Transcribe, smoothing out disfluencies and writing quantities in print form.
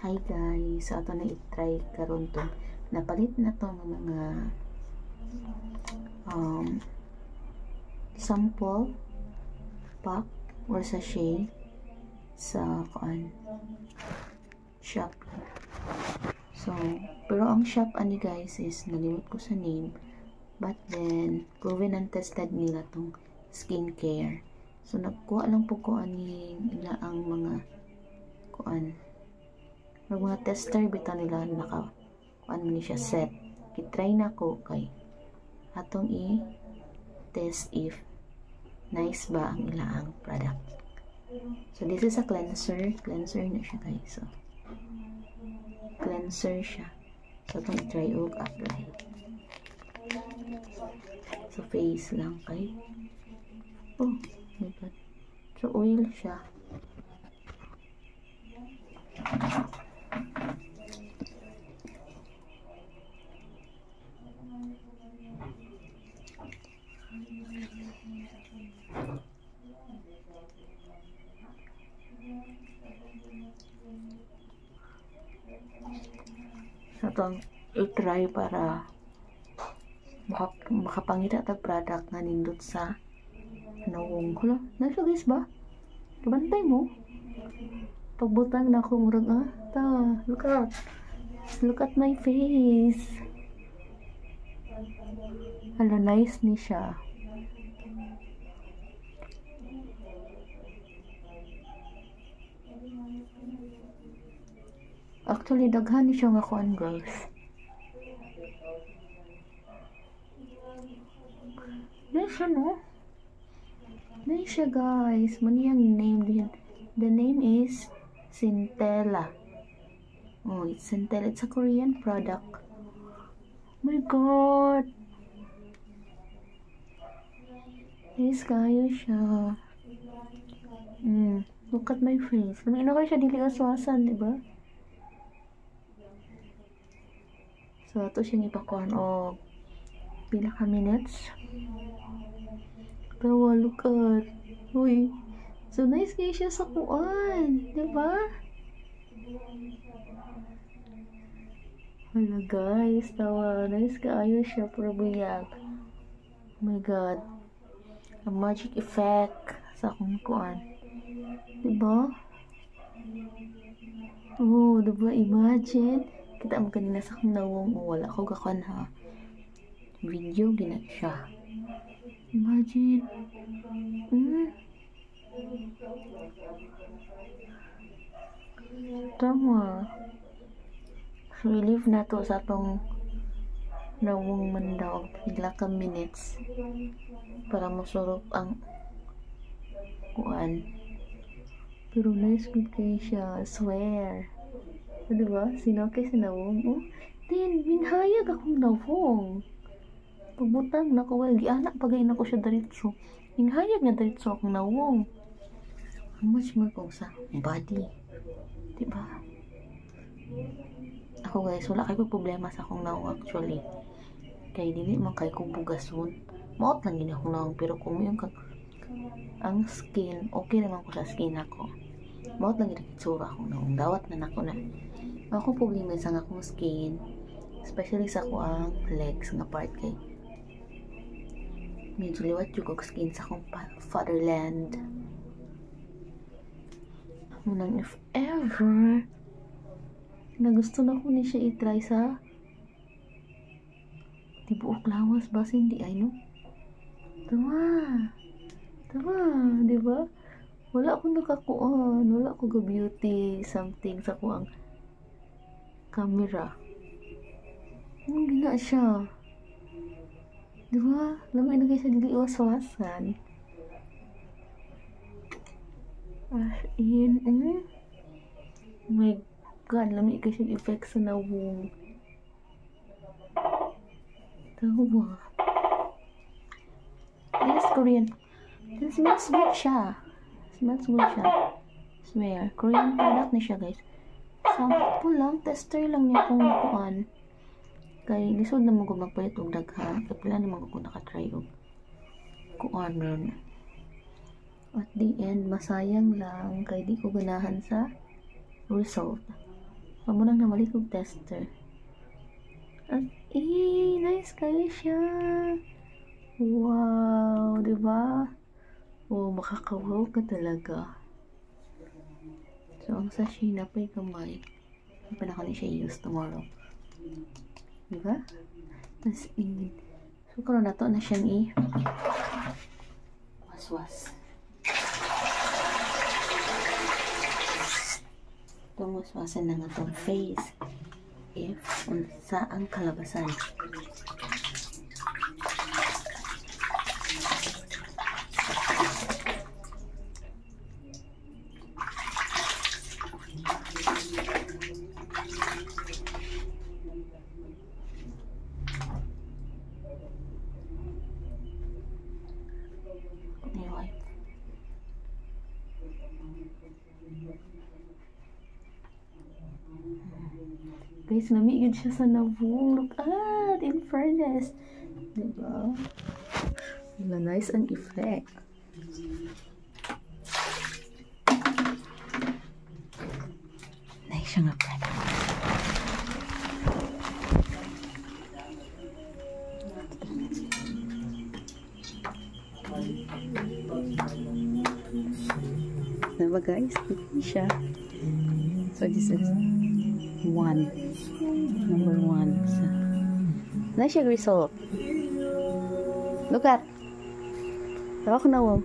Hi guys, so ato na i-try karon to. Napalit na to ng mga sample pack or sachet sa shop. So, pero ang shop ani guys is nalimot ko sa name, but then proven and tested nila tong skincare. So nagkuha lang po ko ani ila ang mga mga tester bitaw nila naka man siya set. I-try na ko kay atong i-test if nice ba ang ilaang product. So this is a cleanser na siya guys. So cleanser siya. So itong i-try og apply. So face lang kay. Oh my god. So oil siya. So itong i-try para makapangita tag product nga nindot sa nawong. Hala, nasa guys ba? Kabantay mo? Pagbutang na ako murag look at my face. Hala, nice ni siya. Actually daghan ni siya nga kuan guys. Nice siya no? Nice siya guys. Mani ang name din. The name is Centella. Oh, it's Centella. It's a Korean product. Oh my god. Nice kayo siya. Look at my face. Lamig na kayo siya dili aswasan, diba? So, ito siyang ipakuhan o pila ka minutes. Tawa, look at. Uy. So, nice kayo siya sa kuan. Diba? Hala guys, tawa. Nice kayo siya. Probiyag. Oh my god. A magic effect sa akong kuan. Diba? Oh, diba? Imagine. Kita mo kanina sa akong nawong. Wala ko gakuan ha. Video gina siya. Imagine. Tama. So, i-leave na to sa itong nawong mandaw. Pila ka minutes. Para masurop ang kuan. Pero nice good kayo siya. I swear. O, diba? Sino kayo sa nawong? Oh, then, minhayag akong nawong. Pagbutang na ko, well, gianak pagay na ko siya daritso. Minhayag na daritso akong nawong. How much more kung sa body? Diba? Ako guys, wala kayo problema sa akong nawong actually. Kaya dili man kay kong bugason. Maot lang gini akong nawong. Pero kung yung ang skin, okay naman ko sa skin ako. Maot lang gini kitsura akong nawong. Dawat na nako na. Ako problema sa akong skin. Especially sa ako ang legs nga part kay medyo liwat yung skin sa akong fatherland. Munang if ever na gusto na ko ni siya i-try sa tibuok lawas ba hindi ay no? Tama, diba? Wala akong nakakuan, wala ako ga beauty something sa ko ang camera. Ang gina siya. Diba? Lamay na kayo sa dili iwas-wasan. As in, oh my god, lamay kayo siya effect sa nawong. Tawa. Yes, Korean. It smells good siya. Swear. Korean product na siya guys. Sample lang, tester lang niya kung nakuan. Kay lisod na mo ko magpalit og daghan. Kapila naman ko nakatry og kuan ron. At the end, masayang lang kay di ko ganahan sa result. Pamunang na malikog tester. At, nice kayo siya. Wow, diba? Oh, makakawaw ka talaga. So, ang sachet na pa'y kamay. Hindi pa na ko siya use tomorrow. Diba? Tapos, so, karoon na to na siyang waswas. Itong waswasan na nga itong face. If, unsa ang kalabasan. Guys, namigid siya sa nabung. Look at, in fairness. Diba? Diba, nice ang effect. Nice siya nga product. Diba guys? Ito siya. So this is number one. So, nice yung result. Look at. Tawag na wow.